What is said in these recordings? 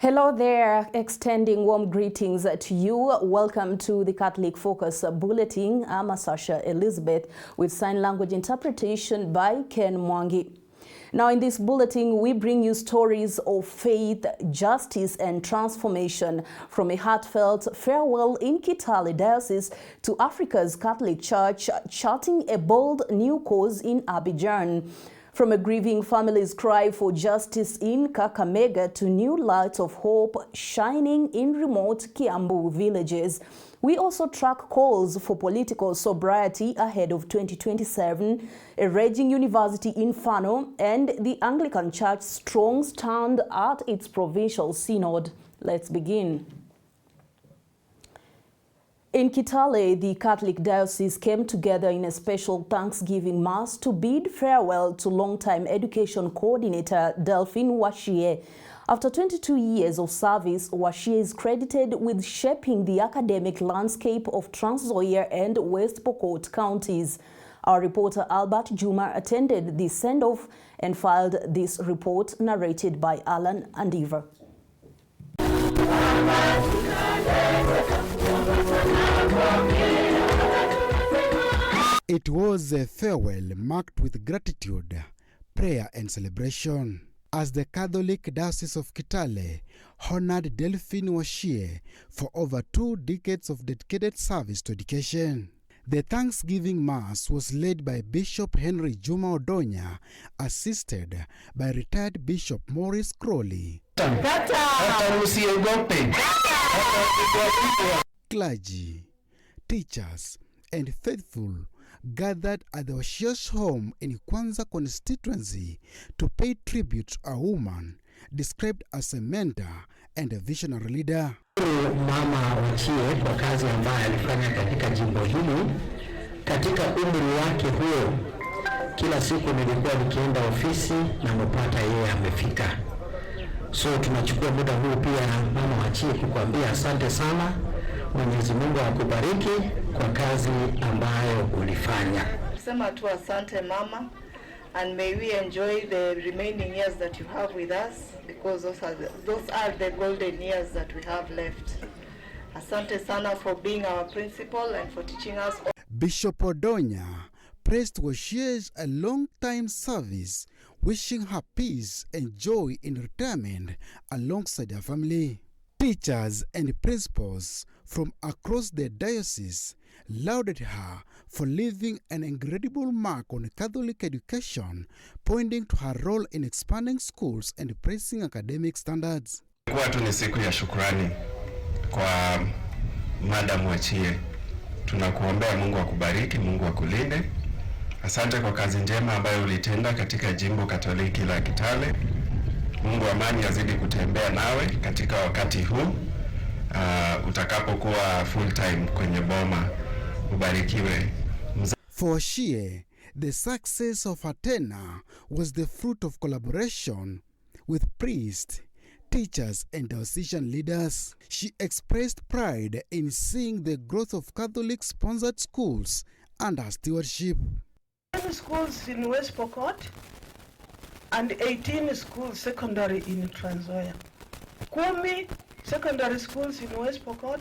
Hello there, extending warm greetings to you. Welcome to the Catholic Focus Bulletin. I'm Sasha Elizabeth with sign language interpretation by Ken Mwangi. Now in this bulletin, we bring you stories of faith, justice and transformation, from a heartfelt farewell in Kitale Diocese to Africa's Catholic Church charting a bold new course in Abidjan. From a grieving family's cry for justice in Kakamega to new lights of hope shining in remote Kiambu villages. We also track calls for political sobriety ahead of 2027, a raging university inferno, and the Anglican Church's strong stand at its provincial synod. Let's begin. In Kitale, the Catholic Diocese came together in a special Thanksgiving Mass to bid farewell to longtime education coordinator Delphine Washie. After 22 years of service, Washie is credited with shaping the academic landscape of Trans-Nzoia and West Pokot counties. Our reporter Albert Juma attended the send-off and filed this report, narrated by Alan Andiva. It was a farewell marked with gratitude, prayer and celebration, as the Catholic Diocese of Kitale honored Delphine Washie for over 2 decades of dedicated service to education. The Thanksgiving Mass was led by Bishop Henry Juma Odonya, assisted by retired Bishop Maurice Crowley. Clergy, teachers, and faithful gathered at the Washie's home in Kwanza constituency to pay tribute to a woman described as a mentor and a visionary leader. Mama Washie kwa kazi ambayo alifanya katika jimbo hili. Katika umri wake huo, kila siku nilikuwa nikienda ofisi na mpata yeye amefika. So tunachukua muda huu pia Mama Washie kukuambia asante sana. Mwenyezi Mungu akubariki kwa kazi ambayo ulifanya. Sema tu asante mama, and may we enjoy the remaining years that you have with us, because those are the golden years that we have left. Asante sana for being our principal and for teaching us. Bishop Odonya praised Washie's a long-time service, wishing her peace and joy in retirement alongside her family. Teachers and principals from across the diocese lauded her for leaving an incredible mark on Catholic education, pointing to her role in expanding schools and raising academic standards. Kwa tu ni siku ya shukrani kwa Madam Washie. Tunakuombea Mungu akubariki, Mungu akulinde. Asante kwa kazi njema ambayo ulitenda katika jimbo Katoliki la Kitale. Mungu amani azidi kutembea nawe katika wakati huu utakapokuwa full time kwenye boma. Ubarikiwe. For Washie, the success of her tenure was the fruit of collaboration with priests, teachers and diocesan leaders. She expressed pride in seeing the growth of Catholic-sponsored schools under her stewardship. 10 schools in West Pokot and 18 schools secondary in Trans-Nzoia. 10 secondary schools in West Pokot,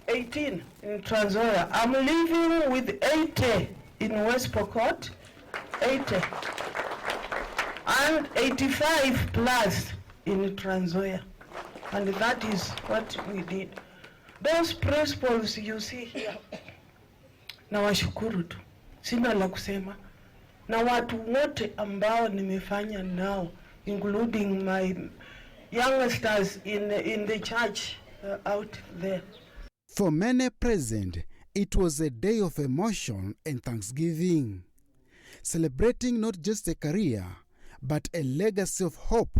18 in Trans-Nzoia. I'm living with 80 in West Pokot, 80, and 85 plus in Trans-Nzoia. And that is what we did. Those principles you see here, na washukuru tu, sina la kusema. Na watu wote ambao nimefanya nao, including my youngsters in the church out there. For many present, it was a day of emotion and thanksgiving, celebrating not just a career, but a legacy of hope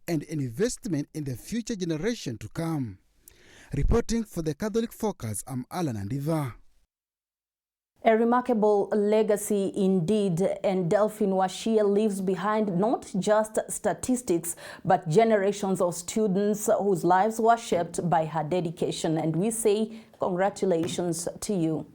and an investment in the future generation to come. Reporting for the Catholic Focus, I'm Alan Andiva. A remarkable legacy indeed, and Delphine Washie leaves behind not just statistics, but generations of students whose lives were shaped by her dedication. And we say congratulations to you.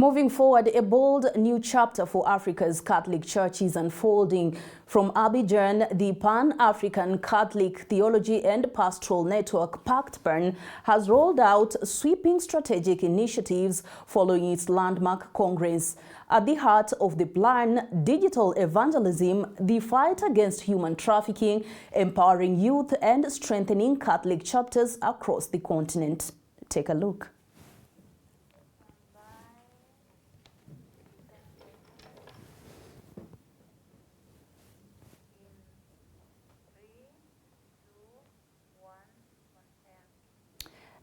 Moving forward, a bold new chapter for Africa's Catholic Church is unfolding. From Abidjan, the Pan-African Catholic Theology and Pastoral Network, PACTPAN, has rolled out sweeping strategic initiatives following its landmark congress. At the heart of the plan, digital evangelism, the fight against human trafficking, empowering youth, and strengthening Catholic chapters across the continent. Take a look.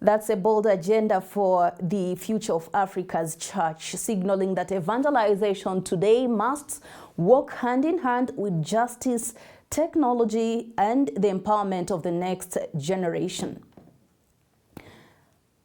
That's a bold agenda for the future of Africa's church, signaling that evangelization today must work hand in hand with justice, technology, and the empowerment of the next generation.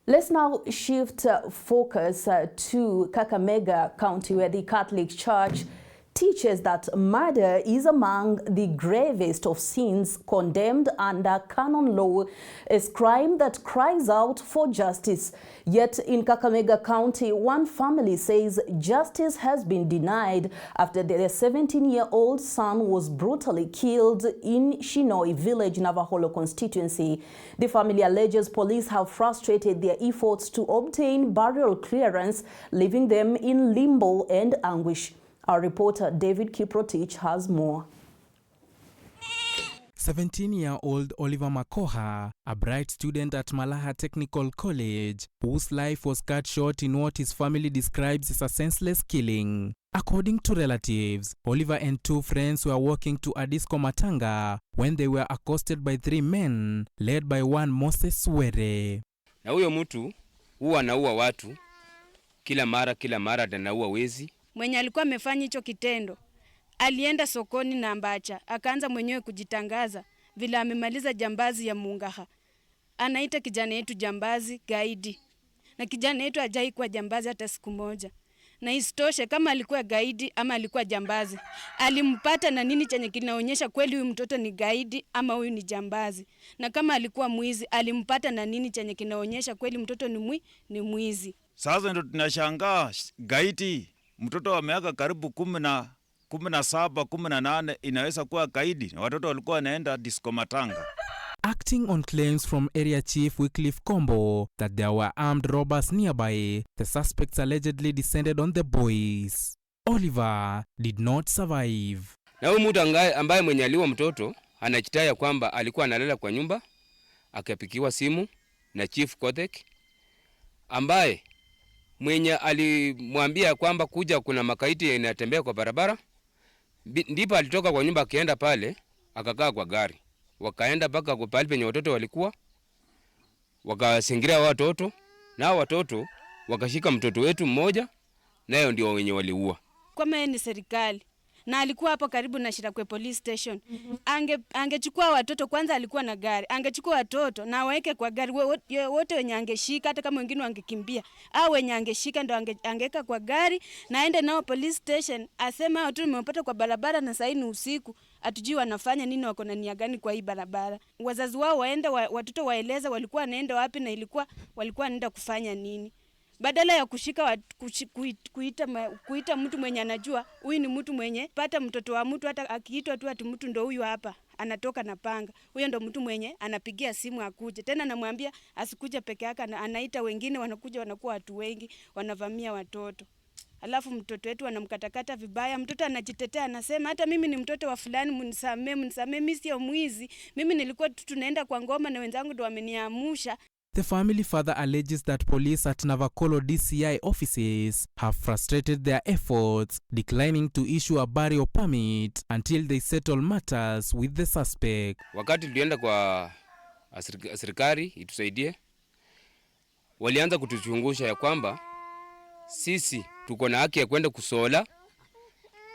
Let's now shift focus to Kakamega County, where the Catholic Church teaches that murder is among the gravest of sins condemned under canon law, a crime that cries out for justice. Yet in Kakamega County, one family says justice has been denied after their 17-year-old son was brutally killed in Shinoi village, Navaholo constituency. The family alleges police have frustrated their efforts to obtain burial clearance, leaving them in limbo and anguish. Our reporter David Kiprotich has more. 17-year-old Oliver Makoha, a bright student at Malaha Technical College, whose life was cut short in what his family describes as a senseless killing. According to relatives, Oliver and two friends were walking to a disco matanga when they were accosted by three men, led by one Moses Were. Na huyo mtu huwa anaua watu kila mara anaua wezi. Mwenye alikuwa amefanya hicho kitendo alienda sokoni na Ambacha, akaanza mwenyewe kujitangaza vile amemaliza jambazi ya Mungaha. Anaita kijana yetu jambazi gaidi, na kijana yetu hajai kuwa jambazi hata siku moja. Na isitoshe, kama alikuwa gaidi ama alikuwa jambazi, alimpata na nini chenye kinaonyesha kweli huyu mtoto ni gaidi ama huyu ni jambazi? Na kama alikuwa mwizi, alimpata na nini chenye kinaonyesha kweli mtoto ni mwizi? Sasa ndo tunashangaa gaidi, mtoto wa miaka karibu 17, 18 inaweza kuwa gaidi, na watoto walikuwa wanaenda disco matanga. Acting on claims from Area Chief Wycliffe Kombo that there were armed robbers nearby, the suspects allegedly descended on the boys. Oliver did not survive. Na huyu mtu ambaye mwenye aliwa mtoto anachitaya kwamba alikuwa analala kwa nyumba, akapikiwa simu na Chief Kotek, ambaye mwenye alimwambia kwamba kuja kuna makaiti inatembea kwa barabara. Ndipo alitoka kwa nyumba akaenda pale, akakaa kwa gari. Wakaenda mpaka kwa pale penye watoto walikuwa, wakasingira watoto, na watoto wakashika mtoto wetu mmoja, nayo ndio wenye waliua. Kama yeye ni serikali na alikuwa hapo karibu na Shirakwe police station, angechukua watoto. Kwanza alikuwa na gari, angechukua watoto na waweke kwa gari. Wote wenye angeshika, hata kama wengine wangekimbia, au wenye angeshika ndo angeweka kwa gari na aende nao police station, asema watu nimepata kwa barabara na sasa ni usiku, atujui wanafanya nini, wako na nia gani kwa hii barabara. Wazazi wao waende watoto waeleza walikuwa wanaenda wapi na walikuwa wanaenda kufanya nini. Badala ya kushika kuita mtu mwenye anajua huyu ni mtu mwenye pata mtoto wa mtu, hata akiitwa tu ati mtu ndo huyu hapa anatoka na panga, huyo ndo mtu mwenye anapigia simu akuje. Tena namwambia asikuje peke yake, anaita wengine, wanakuja, wanakuwa watu wengi, wanavamia watoto. Alafu mtoto wetu anamkatakata vibaya. Mtoto anajitetea, anasema hata mimi ni mtoto wa fulani, mnisamee, mimi sio mwizi. Mimi nilikuwa tunaenda kwa ngoma na wenzangu ndo wameniamusha. The family further alleges that police at Navakolo DCI offices have frustrated their efforts, declining to issue a burial permit until they settle matters with the suspect. Wakati tulienda kwa serikali itusaidie, walianza kutuchungusha ya kwamba sisi tuko na haki ya kwenda kusola.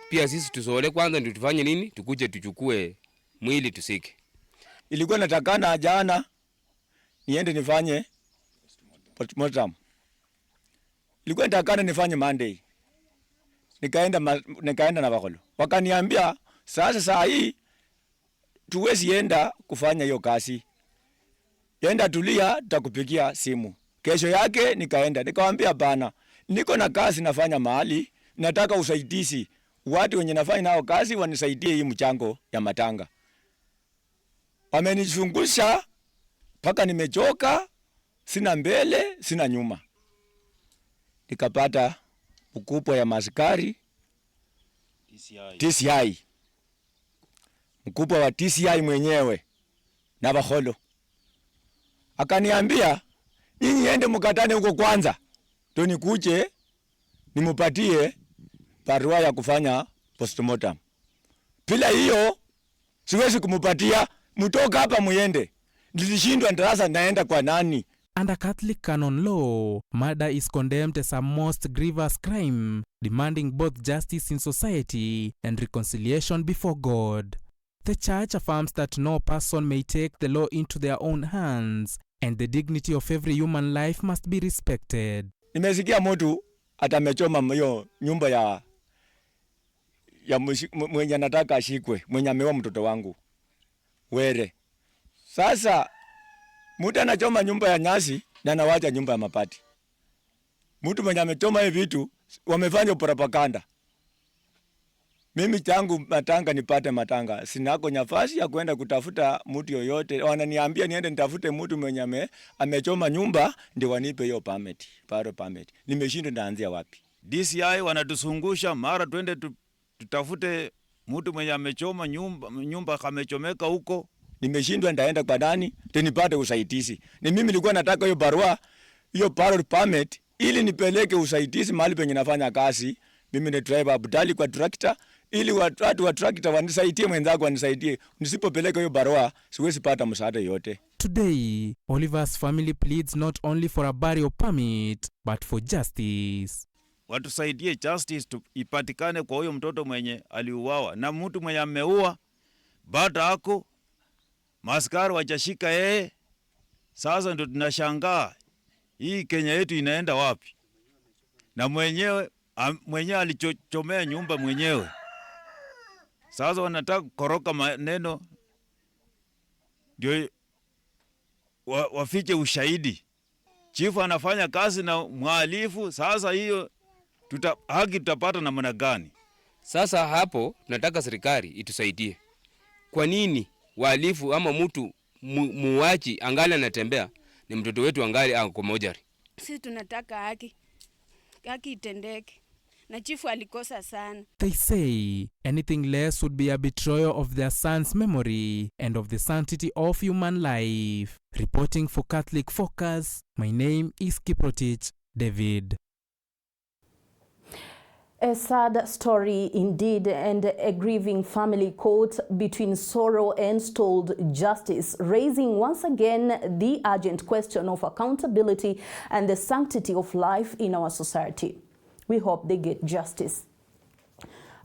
Pia sisi tusole kwanza ndio tufanye nini, tukuje tuchukue mwili tusike. Ilikuwa natakana jana niende nifanye postmortem. Ilikuwa natakana nifanye Monday. Nikaenda na Bakolo. Wakaniambia sasa saa hii tuwezi enda kufanya hiyo kazi. Yenda tulia, tutakupigia simu. Kesho yake nikaenda. Nikamwambia bana, niko na kazi nafanya mahali, nataka usaidizi. Watu wenye nafanya nao kazi wanisaidie hii mchango ya matanga. Wamenizungusha mpaka nimechoka, sina mbele, sina nyuma. Nikapata mkubwa ya maskari TCI. Mkubwa wa TCI mwenyewe na Baholo. Akaniambia, nyinyi ende mkatane huko kwanza. Ndio nikuje nimupatie barua ya kufanya postmortem. Bila hiyo siwezi kumupatia, mtoka hapa muende. Nilishindwa ndarasa naenda kwa nani? Under Catholic canon law, murder is condemned as a most grievous crime, demanding both justice in society and reconciliation before God. The Church affirms that no person may take the law into their own hands, and the dignity of every human life must be respected. Nimesikia mtu atamechoma hiyo nyumba ya mwenye nataka ashikwe, mwenye ameoa mtoto wangu. Were. Sasa mtu anachoma nyumba ya nyasi na anawacha nyumba ya mapati. Mtu mwenye amechoma hivi vitu wamefanya propaganda. Mimi tangu matanga nipate matanga, sinako nafasi ya kwenda kutafuta mtu yoyote. Wananiambia niende nitafute mtu mwenye amechoma nyumba ndio wanipe hiyo permit, paro permit. Nimeshindwa ndaanzia wapi? DCI wanatuzungusha, mara twende tutafute mtu mwenye amechoma nyumba kamechomeka huko. Nimeshindwa ndaenda kwa nani nipate usaidizi. Ni mimi nilikuwa nataka hiyo barua, hiyo paro permit ili nipeleke usaidizi mahali penye nafanya kazi. Mimi ni driver Abdali kwa tractor, ili watu wa tractor wanisaidie, mwenzangu wanisaidie. Nisipopeleka hiyo barua siwezi pata msaada yote. Today, Oliver's family pleads not only for a burial permit but for justice. Watusaidie justice ipatikane kwa huyo mtoto mwenye aliuawa, na mtu mwenye ameua bado hako maskari wajashika yeye. Sasa ndio tunashangaa hii Kenya yetu inaenda wapi? Na mwenyewe alichochomea nyumba mwenyewe. Sasa wanataka koroka maneno ndio wafiche ushahidi. Chifu anafanya kazi na mhalifu. Sasa hiyo haki tutapata namna gani? Sasa hapo tunataka serikali itusaidie. Kwa nini wahalifu ama mtu muachi angali anatembea ni mtoto wetu angali ako mojari? Sisi tunataka haki itendeke. Na chifu alikosa sana. They say anything less would be a betrayal of their son's memory and of the sanctity of human life. Reporting for Catholic Focus, my name is Kiprotich David. A sad story indeed, and a grieving family caught between sorrow and stalled justice, raising once again the urgent question of accountability and the sanctity of life in our society. We hope they get justice.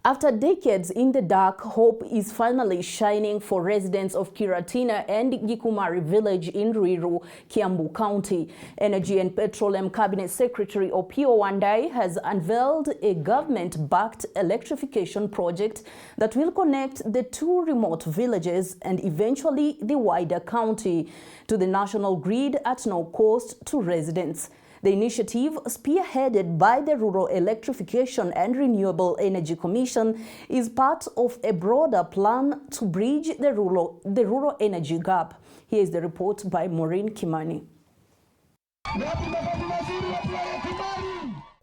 After decades in the dark, hope is finally shining for residents of Kiratina and Gikumari village in Ruiru, Kiambu County. Energy and Petroleum Cabinet Secretary Opiyo Wandayi has unveiled a government-backed electrification project that will connect the two remote villages and eventually the wider county to the national grid at no cost to residents. The initiative, spearheaded by the Rural Electrification and Renewable Energy Commission, is part of a broader plan to bridge the rural energy gap. Here is the report by Maureen Kimani.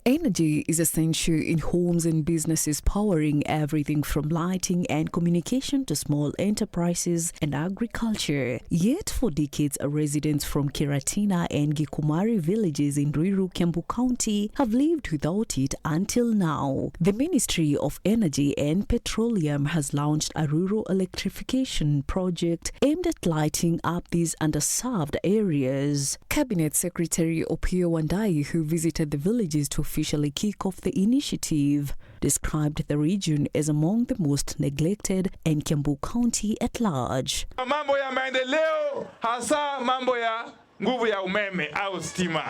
Energy is essential in homes and businesses, powering everything from lighting and communication to small enterprises and agriculture. Yet for decades, residents from Kiratina and Gikumari villages in Ruiru, Kiambu County have lived without it until now. The Ministry of Energy and Petroleum has launched a rural electrification project aimed at lighting up these underserved areas. Cabinet Secretary Opiyo Wandayi, who visited the villages to officially kick off the initiative, described the region as among the most neglected in Kiambu County at large. Mambo ya maendeleo, hasa mambo ya nguvu ya umeme au stima.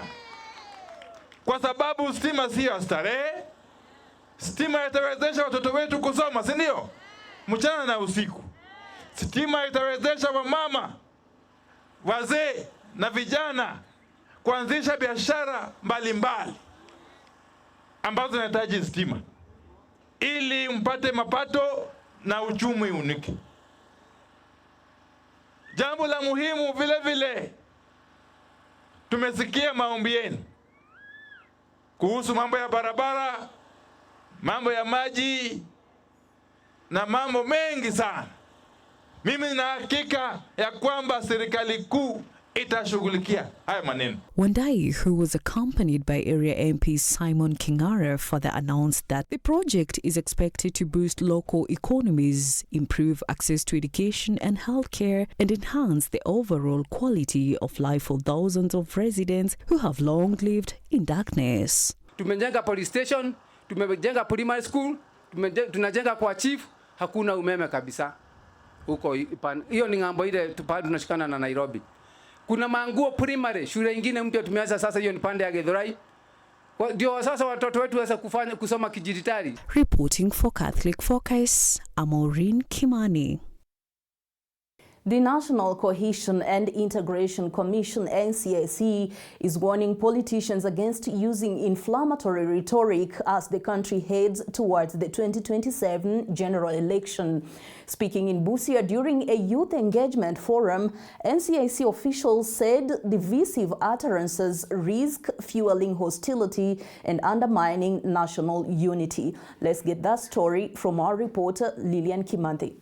Kwa sababu stima sio starehe, stima itawezesha watoto wetu kusoma, si ndio? Mchana na usiku. Stima itawezesha wamama, wazee na vijana kuanzisha biashara mbalimbali. ambazo zinahitaji stima ili mpate mapato na uchumi unike. Jambo la muhimu vile vile, tumesikia maombi yenu kuhusu mambo ya barabara, mambo ya maji na mambo mengi sana. Mimi nina hakika ya kwamba serikali kuu itashughulikia haya maneno. Wandai, who was accompanied by area MP Simon Kingara, further announced that the project is expected to boost local economies, improve access to education and healthcare, and enhance the overall quality of life for thousands of residents who have long lived in darkness. Tumejenga police station, tumejenga primary school, tunajenga kwa chief, hakuna umeme kabisa. Huko hiyo ni ngambo ile tunashikana na Nairobi. Kuna Manguo primary, shule nyingine mpya tumeanza sasa, hiyo ni pande ya Githurai. Ndio sasa watoto wetu waweza kusoma kidijitali. Reporting for Catholic Focus, Maureen Kimani. The National Cohesion and Integration Commission, NCIC, is warning politicians against using inflammatory rhetoric as the country heads towards the 2027 general election. Speaking in Busia during a youth engagement forum, NCIC officials said divisive utterances risk fueling hostility and undermining national unity. Let's get that story from our reporter Lilian Kimanthi.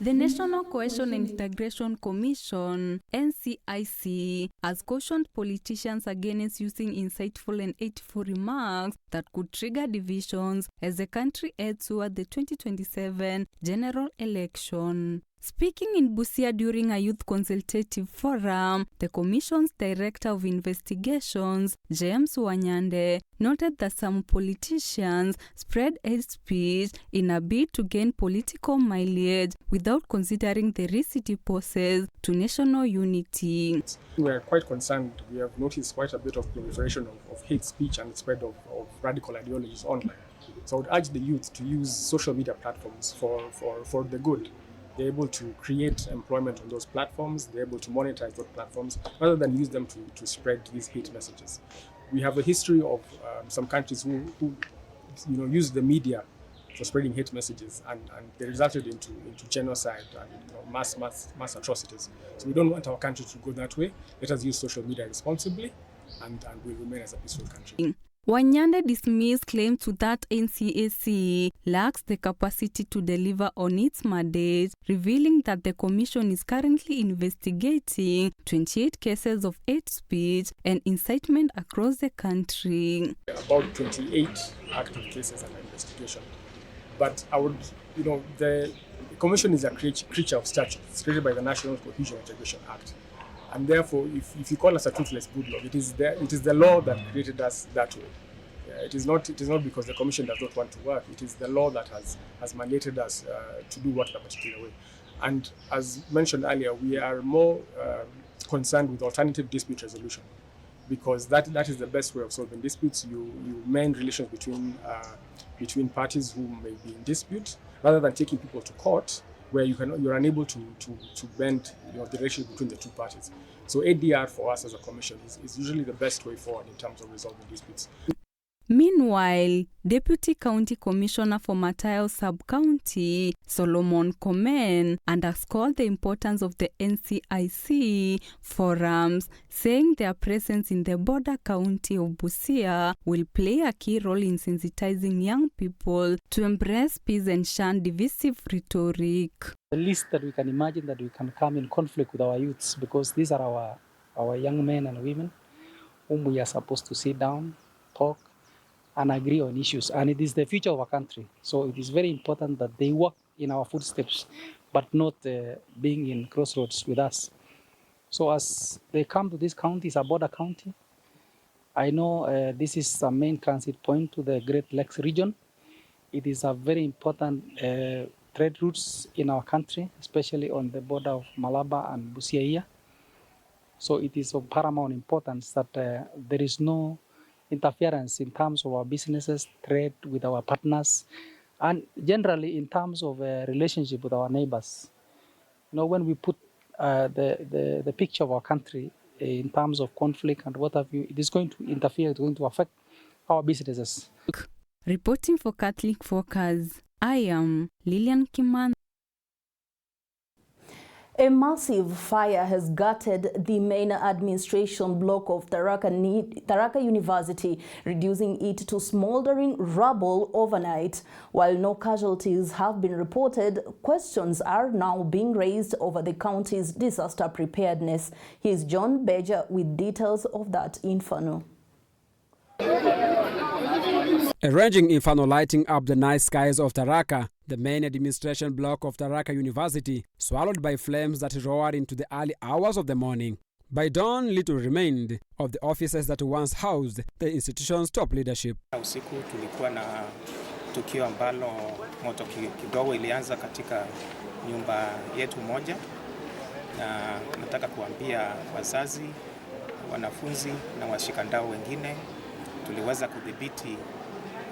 The National Cohesion and Integration Commission, NCIC, has cautioned politicians against using insightful and hateful remarks that could trigger divisions as the country heads toward the 2027 general election. Speaking in Busia during a youth consultative forum, the Commission's Director of Investigations, James Wanyande, noted that some politicians spread hate speech in a bid to gain political mileage without considering the risk it poses to national unity. We are quite concerned. We have noticed quite a bit of proliferation of hate speech and spread of radical ideologies online. So I would urge the youth to use social media platforms for the good. They're able to create employment on those platforms. They're able to monetize those platforms rather than use them to spread these hate messages. We have a history of some countries who use the media for spreading hate messages, and they resulted into genocide and mass atrocities. So we don't want our country to go that way. Let us use social media responsibly, and we'll remain as a peaceful country. Wanyande dismissed claims to that NCAC lacks the capacity to deliver on its mandate, revealing that the Commission is currently investigating 28 cases of hate speech and incitement across the country. About 28 active cases under investigation. But I would, the Commission is a creature of statute. It's created by the National Cohesion and Integration Act. And therefore, if you call us a toothless bulldog, it is the law that created us that way. It is not because the Commission does not want to work. It is the law that has mandated us to do work in a particular way. And as mentioned earlier, we are more concerned with alternative dispute resolution, because that is the best way of solving disputes. You mend relations between parties who may be in dispute, rather than taking people to court, where you're unable to bend the relationship between the two parties. So ADR for us as a commission is usually the best way forward in terms of resolving disputes. Meanwhile, Deputy County Commissioner for Matayos Sub-County, Solomon Komen, underscored the importance of the NCIC forums, saying their presence in the border county of Busia will play a key role in sensitizing young people to embrace peace and shun divisive rhetoric. The least that we can imagine that we can come in conflict with our youths, because these are our young men and women whom we are supposed to sit down, talk, and agree on issues. And it is the future of our country. So it is very important that they walk in our footsteps, but not being in crossroads with us. So as they come to this county, it's a border county. I know this is a main transit point to the Great Lakes region. It is a very important trade routes in our country, especially on the border of Malaba and Busia. So it is of paramount importance that there is no interference in terms of our businesses, trade with our partners, and generally in terms of relationship with our neighbors. When we put the picture of our country in terms of conflict and what have you, it is going to interfere, it's going to affect our businesses. Reporting for Catholic Focus, I am Lilian Kiman. A massive fire has gutted the main administration block of Tharaka University, reducing it to smoldering rubble overnight. While no casualties have been reported, questions are now being raised over the county's disaster preparedness. Here's John Beja with details of that inferno. A raging inferno lighting up the night skies of Tharaka, the main administration block of Tharaka University, swallowed by flames that roared into the early hours of the morning. By dawn, little remained of the offices that once housed the institution's top leadership. Usiku tulikuwa na tukio ambalo moto kidogo ilianza katika nyumba yetu moja, na nataka kuambia wazazi, wanafunzi na washikandao wengine tuliweza kudhibiti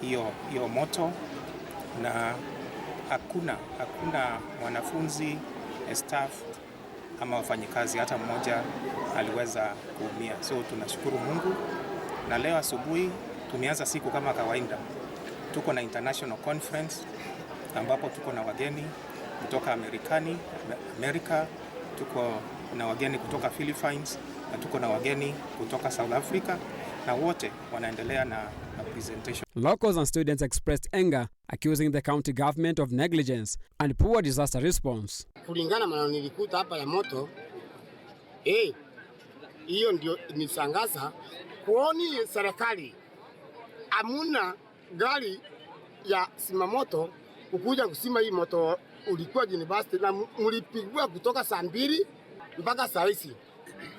hiyo moto, na hakuna mwanafunzi, staff ama wafanyikazi hata mmoja aliweza kuumia. So tunashukuru Mungu, na leo asubuhi tumeanza siku kama kawaida. Tuko na international conference ambapo tuko na wageni kutoka Amerika, tuko na wageni kutoka Philippines, na tuko na wageni kutoka South Africa, na wote wanaendelea na presentation. Locals and students expressed anger, accusing the county government of negligence and poor disaster response. Kulingana na nilikuta hapa ya moto, hiyo ndio nisangaza kuoni serikali amuna gari ya simamoto ukuja kusima hii moto ulikuwa university na mlipigwa kutoka saa 2 mpaka saa 9.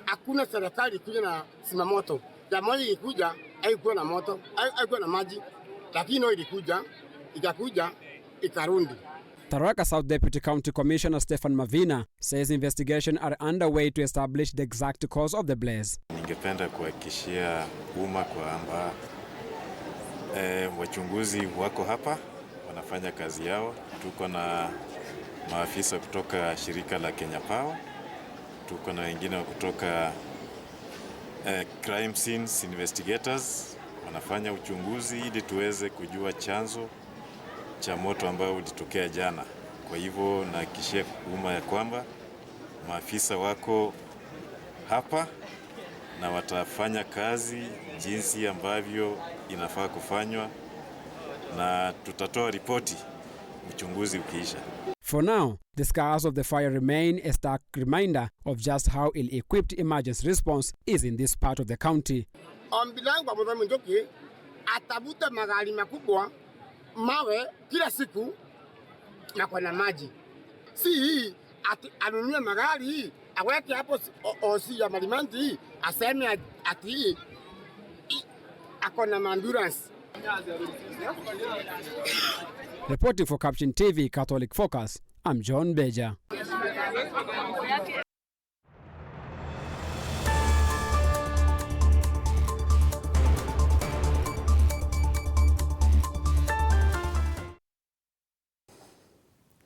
Hakuna serikali kuja na simamoto. Ya moja ilikuja haikuwa na moto, haikuwa na maji, lakini no ikakuja ikarundi. Tharaka South Deputy County Commissioner Stephen Mavina says investigations are underway to establish the exact cause of the blaze. Ningependa kuhakikishia umma kwamba wachunguzi wako hapa wanafanya kazi yao. Tuko na maafisa kutoka shirika la Kenya Power, tuko na wengine kutoka crime scenes investigators wanafanya uchunguzi ili tuweze kujua chanzo cha moto ambao ulitokea jana. Kwa hivyo nahakikishia umma ya kwamba maafisa wako hapa na watafanya kazi jinsi ambavyo inafaa kufanywa, na tutatoa ripoti uchunguzi ukiisha. For now, the scars of the fire remain a stark reminder of just how ill-equipped emergency response is in this part of the county. Ombi langu kwa mwana Njoki atabuta magari makubwa mawe kila siku na kwa na maji. Si hii anunue magari hii aweke hapo osi ya Malimanti hii aseme ati akona ambulance. Reporting for Capuchin TV Catholic Focus, I'm John Beja.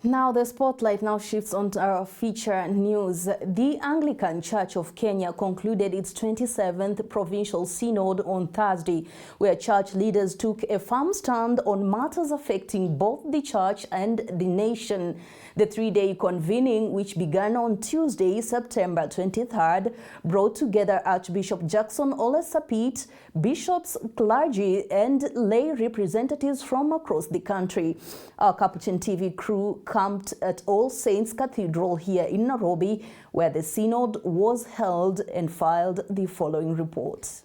Now the spotlight now shifts on our feature news. The Anglican Church of Kenya concluded its 27th Provincial Synod on Thursday, where church leaders took a firm stand on matters affecting both the church and the nation. The three-day convening, which began on Tuesday, September 23rd, brought together Archbishop Jackson Ole Sapit, bishops, clergy, and lay representatives from across the country. Our Capuchin TV crew camped at All Saints Cathedral here in Nairobi, where the synod was held, and filed the following report.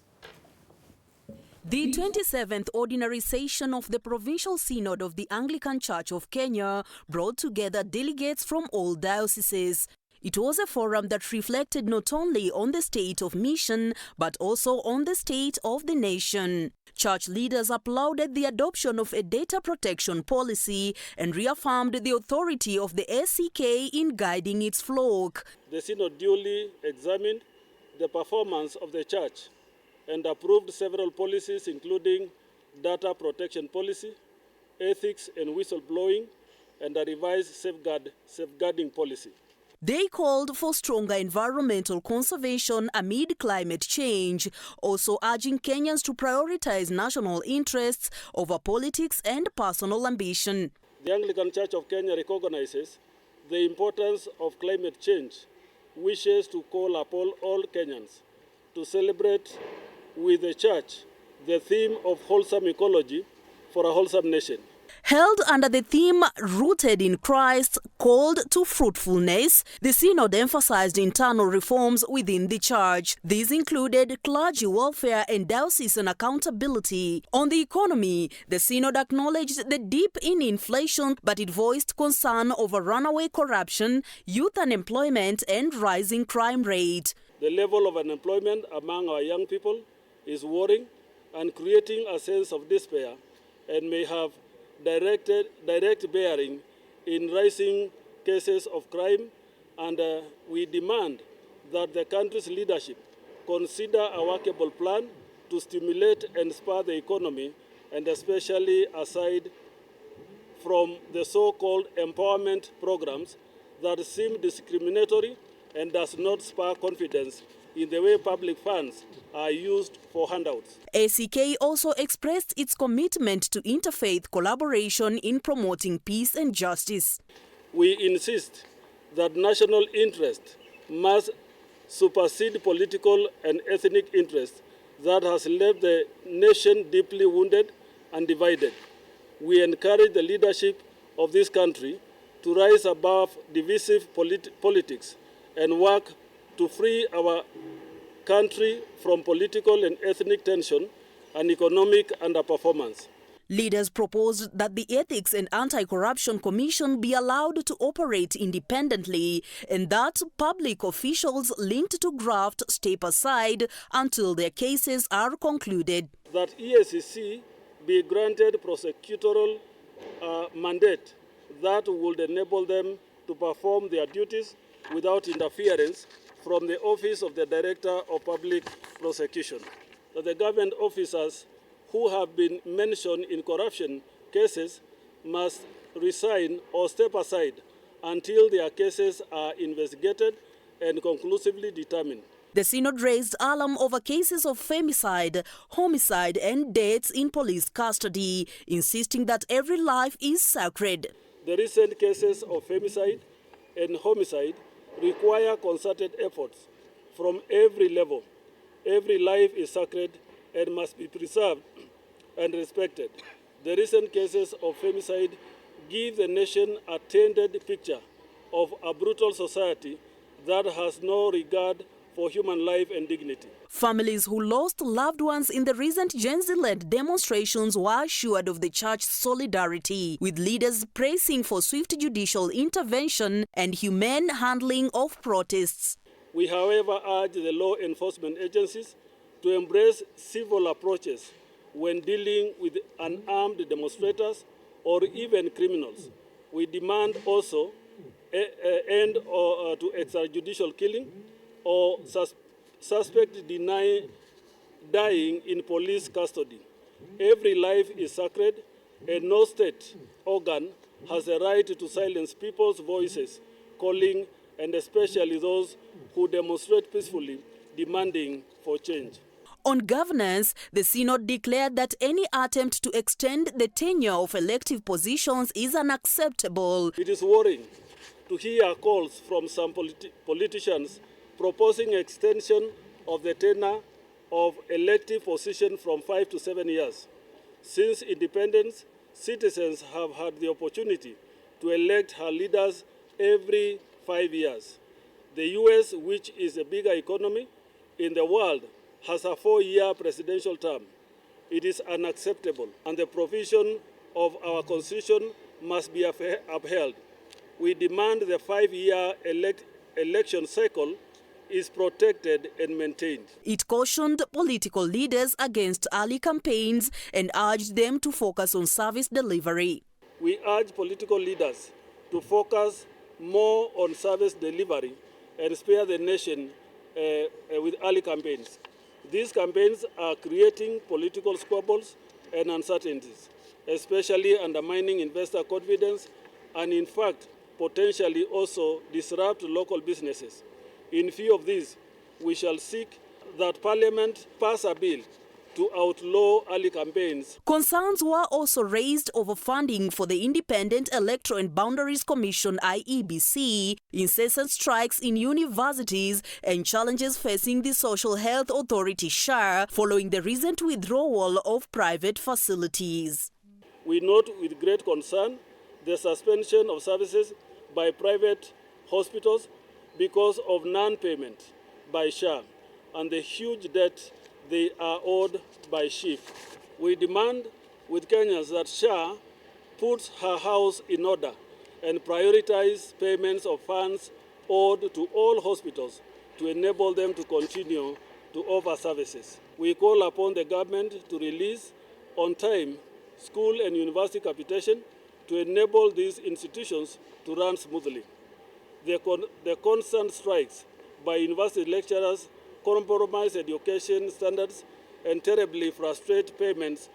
The 27th Ordinary Session of the Provincial Synod of the Anglican Church of Kenya brought together delegates from all dioceses. It was a forum that reflected not only on the state of mission, but also on the state of the nation. Church leaders applauded the adoption of a data protection policy and reaffirmed the authority of the SCK in guiding its flock. The Synod duly examined the performance of the Church and approved several policies, including data protection policy, ethics and whistleblowing, and a revised safeguarding policy. They called for stronger environmental conservation amid climate change, also urging Kenyans to prioritize national interests over politics and personal ambition. The Anglican Church of Kenya recognizes the importance of climate change, wishes to call upon all Kenyans to celebrate with the church the theme of wholesome ecology for a wholesome nation. Held under the theme Rooted in Christ, called to fruitfulness, the synod emphasized internal reforms within the church. These included clergy welfare and diocesan accountability. On the economy, the synod acknowledged the dip in inflation, but it voiced concern over runaway corruption, youth unemployment, and rising crime rate. The level of unemployment among our young people is worrying and creating a sense of despair, and may have direct bearing in rising cases of crime, and we demand that the country's leadership consider a workable plan to stimulate and spur the economy, and especially aside from the so-called empowerment programs that seem discriminatory and does not spur confidence in the way public funds are used for handouts. ACK also expressed its commitment to interfaith collaboration in promoting peace and justice. We insist that national interest must supersede political and ethnic interest that has left the nation deeply wounded and divided. We encourage the leadership of this country to rise above divisive politics and work to free our country from political and ethnic tension and economic underperformance. Leaders proposed that the Ethics and Anti-Corruption Commission be allowed to operate independently and that public officials linked to graft step aside until their cases are concluded. That EACC be granted prosecutorial mandate that would enable them to perform their duties without interference from the Office of the Director of Public Prosecution. That the government officers who have been mentioned in corruption cases must resign or step aside until their cases are investigated and conclusively determined. The synod raised alarm over cases of femicide, homicide, and deaths in police custody, insisting that every life is sacred. The recent cases of femicide and homicide require concerted efforts from every level. Every life is sacred and must be preserved and respected. The recent cases of femicide give the nation a tainted picture of a brutal society that has no regard for human life and dignity. Families who lost loved ones in the recent Gen Z-led demonstrations were assured of the church's solidarity, with leaders pressing for swift judicial intervention and humane handling of protests. We, however, urge the law enforcement agencies to embrace civil approaches when dealing with unarmed demonstrators or even criminals. We demand also an end to extrajudicial killing or suspect dying in police custody. Every life is sacred, and no state organ has a right to silence people's voices, calling, and especially those who demonstrate peacefully, demanding for change. On governance, the synod declared that any attempt to extend the tenure of elective positions is unacceptable. It is worrying to hear calls from some politicians proposing extension of the tenure of elective position from 5 to 7 years. Since independence, citizens have had the opportunity to elect her leaders every 5 years. The US, which is a bigger economy in the world, has a 4-year presidential term. It is unacceptable, and the provision of our constitution must be upheld. We demand the 5-year election cycle is protected and maintained. It cautioned political leaders against early campaigns and urged them to focus on service delivery. We urge political leaders to focus more on service delivery and spare the nation with early campaigns. These campaigns are creating political squabbles and uncertainties, especially undermining investor confidence and, in fact, potentially also disrupt local businesses. In view of this, we shall seek that Parliament pass a bill to outlaw early campaigns. Concerns were also raised over funding for the Independent Electoral and Boundaries Commission IEBC, incessant strikes in universities, and challenges facing the Social Health Authority SHA following the recent withdrawal of private facilities. We note with great concern the suspension of services by private hospitals because of non-payment by SHA and the huge debt they are owed by SHIF. We demand with Kenyans that SHA puts her house in order and prioritize payments of funds owed to all hospitals to enable them to continue to offer services. We call upon the government to release on time school and university capitation to enable these institutions to run smoothly. The constant strikes by university lecturers compromise education standards and terribly frustrate parents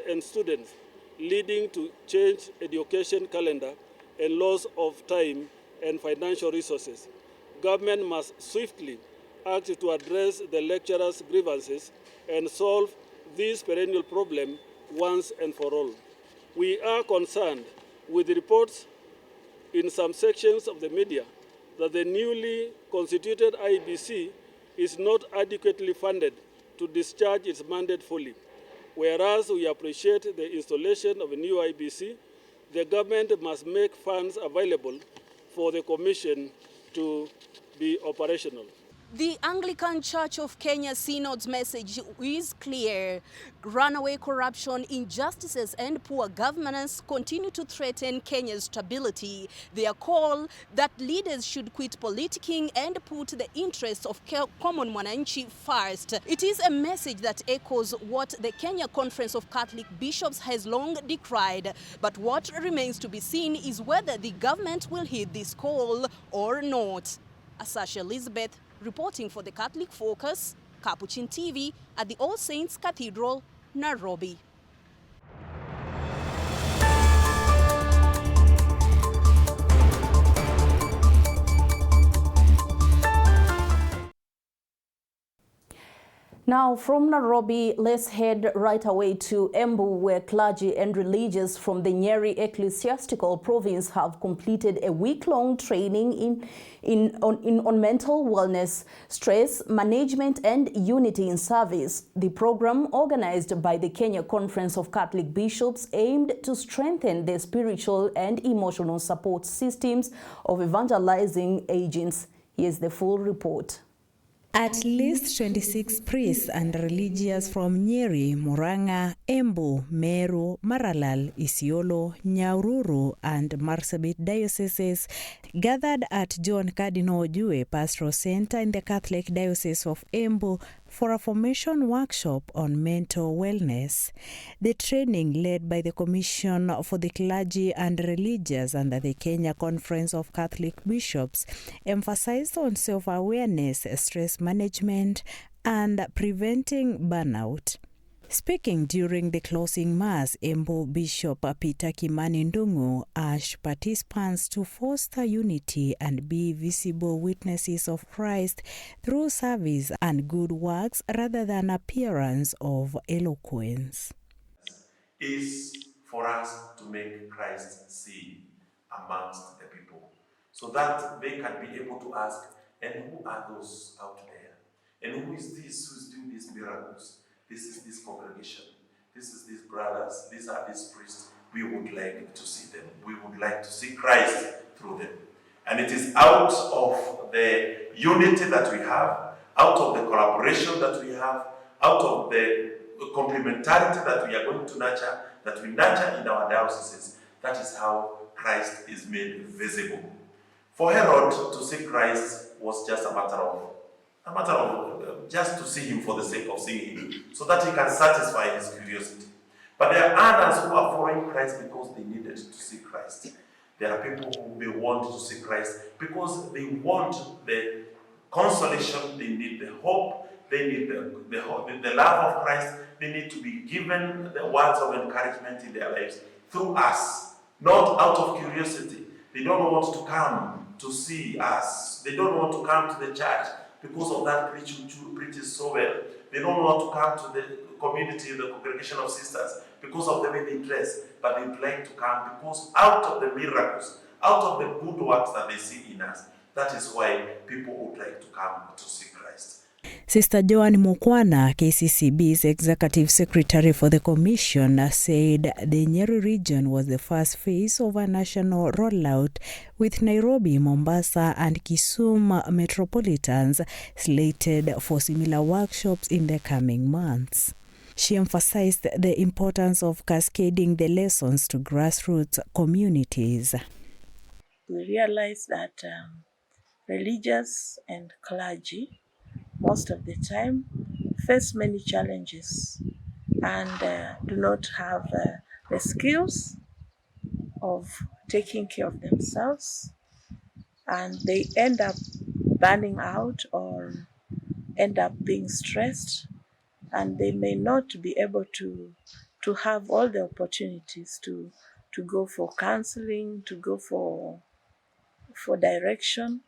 and students, leading to changed education calendar and loss of time and financial resources. Government must swiftly act to address the lecturers' grievances and solve this perennial problem once and for all. We are concerned with reports in some sections of the media that the newly constituted IEBC is not adequately funded to discharge its mandate fully. Whereas we appreciate the installation of a new IEBC, the government must make funds available for the Commission to be operational. The Anglican Church of Kenya Synod's message is clear. Runaway corruption, injustices and poor governance continue to threaten Kenya's stability. Their call that leaders should quit politicking and put the interests of common mwananchi first. It is a message that echoes what the Kenya Conference of Catholic Bishops has long decried. But what remains to be seen is whether the government will heed this call or not. Asasha Elizabeth, reporting for the Catholic Focus, Capuchin TV at the All Saints Cathedral, Nairobi. Now, from Nairobi, let's head right away to Embu, where clergy and religious from the Nyeri Ecclesiastical Province have completed a week-long training on mental wellness, stress management, and unity in service. The program, organized by the Kenya Conference of Catholic Bishops, aimed to strengthen the spiritual and emotional support systems of evangelizing agents. Here's the full report. At least 26 priests and religious from Nyeri, Murang'a, Embu, Meru, Maralal, Isiolo, Nyahururu, and Marsabit dioceses gathered at John Cardinal Ojue Pastoral Center in the Catholic Diocese of Embu for a formation workshop on mental wellness. The training, led by the Commission for the Clergy and Religious under the Kenya Conference of Catholic Bishops, emphasized on self-awareness, stress management, and preventing burnout. Speaking during the closing mass, Embu Bishop Peter Kimani Ndung'u urged participants to foster unity and be visible witnesses of Christ through service and good works rather than appearance of eloquence. Is for us to make Christ seen amongst the people, so that they can be able to ask, and who are those out there? And who is this who's doing these miracles? This is this congregation. This is these brothers. These are these priests. We would like to see them. We would like to see Christ through them. And it is out of the unity that we have, out of the collaboration that we have, out of the complementarity that we are going to nurture, that we nurture in our dioceses. That is how Christ is made visible. For Herod to see Christ was just a matter of just to see him for the sake of seeing him, so that he can satisfy his curiosity. But there are others who are following Christ because they needed to see Christ. There are people who may want to see Christ because they want the consolation, they need the hope, they need the love of Christ, they need to be given the words of encouragement in their lives through us, not out of curiosity. They don't want to come to see us. They don't want to come to the church because of that preaches so well. They don't want to come to the community, the congregation of sisters, because of the way they dress, but they'd like to come because out of the miracles, out of the good works that they see in us, that is why people would like to come to see Christ. Sister Joan Mukwana, KCCB's Executive Secretary for the Commission, said the Nyeri region was the first phase of a national rollout, with Nairobi, Mombasa and Kisumu metropolitans slated for similar workshops in the coming months. She emphasized the importance of cascading the lessons to grassroots communities. We realize that religious and clergy most of the time face many challenges and do not have the skills of taking care of themselves, and they end up burning out or end up being stressed, and they may not be able to have all the opportunities to go for counseling, to go for direction,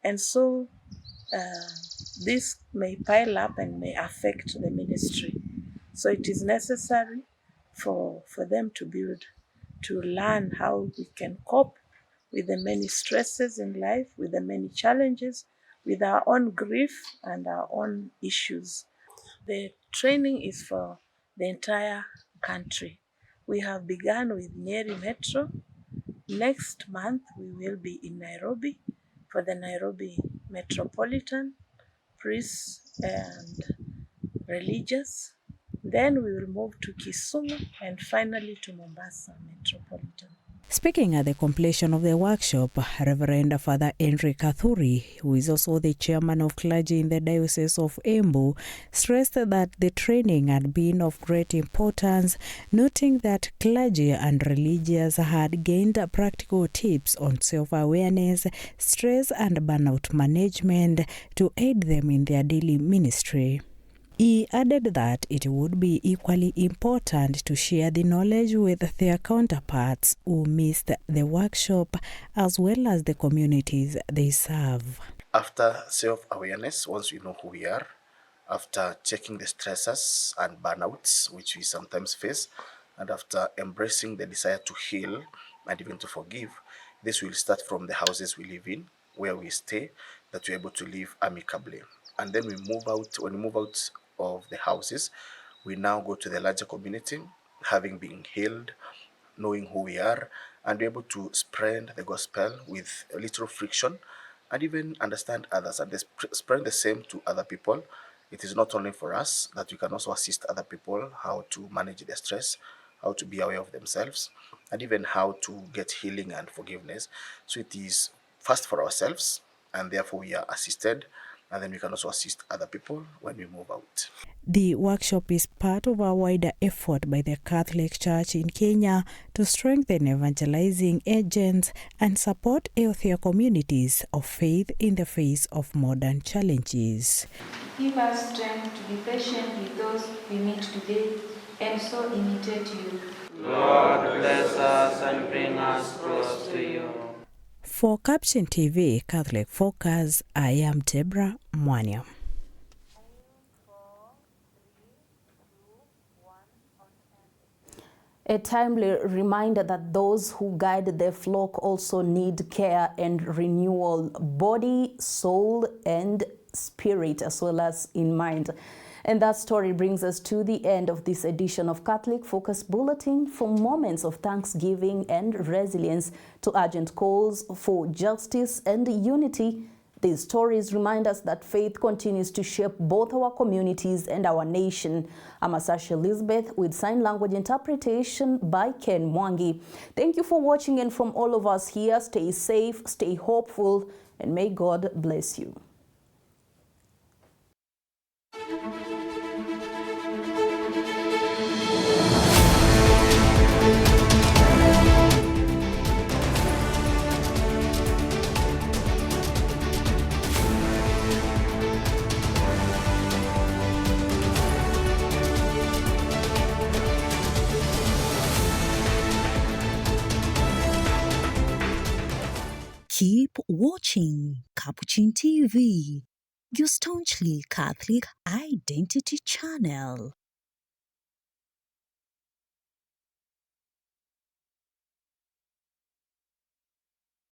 and so this may pile up and may affect the ministry. So it is necessary for them to learn how we can cope with the many stresses in life, with the many challenges, with our own grief and our own issues. The training is for the entire country. We have begun with Nyeri Metro. Next month we will be in Nairobi for the Nairobi Metropolitan, priests and religious. Then we will move to Kisumu and finally to Mombasa Metropolitan. Speaking at the completion of the workshop, Reverend Father Henry Kathuri, who is also the chairman of clergy in the Diocese of Embu, stressed that the training had been of great importance, noting that clergy and religious had gained practical tips on self-awareness, stress and burnout management to aid them in their daily ministry. He added that it would be equally important to share the knowledge with their counterparts who missed the workshop, as well as the communities they serve. After self-awareness, once we know who we are, after checking the stresses and burnouts which we sometimes face, and after embracing the desire to heal and even to forgive, this will start from the houses we live in, where we stay, that we're able to live amicably. And then we move out. When we move out of the houses, we now go to the larger community, having been healed, knowing who we are, and be able to spread the gospel with a little friction and even understand others and spread the same to other people. It is not only for us, that we can also assist other people how to manage their stress, how to be aware of themselves, and even how to get healing and forgiveness. So it is first for ourselves, and therefore we are assisted, and then we can also assist other people when we move out. The workshop is part of a wider effort by the Catholic Church in Kenya to strengthen evangelizing agents and support healthier communities of faith in the face of modern challenges. Give us strength to be patient with those we meet today and so imitate you. Lord, bless us and bring us close to you. For Capuchin TV Catholic Focus, I am Deborah Mwanya. A timely reminder that those who guide the flock also need care and renewal, body, soul, and spirit, as well as in mind. And that story brings us to the end of this edition of Catholic Focus Bulletin. From moments of thanksgiving and resilience to urgent calls for justice and unity, these stories remind us that faith continues to shape both our communities and our nation. I'm Sasha Elizabeth with sign language interpretation by Ken Mwangi. Thank you for watching, and from all of us here, stay safe, stay hopeful, and may God bless you. Keep watching Capuchin TV, your staunchly Catholic identity channel.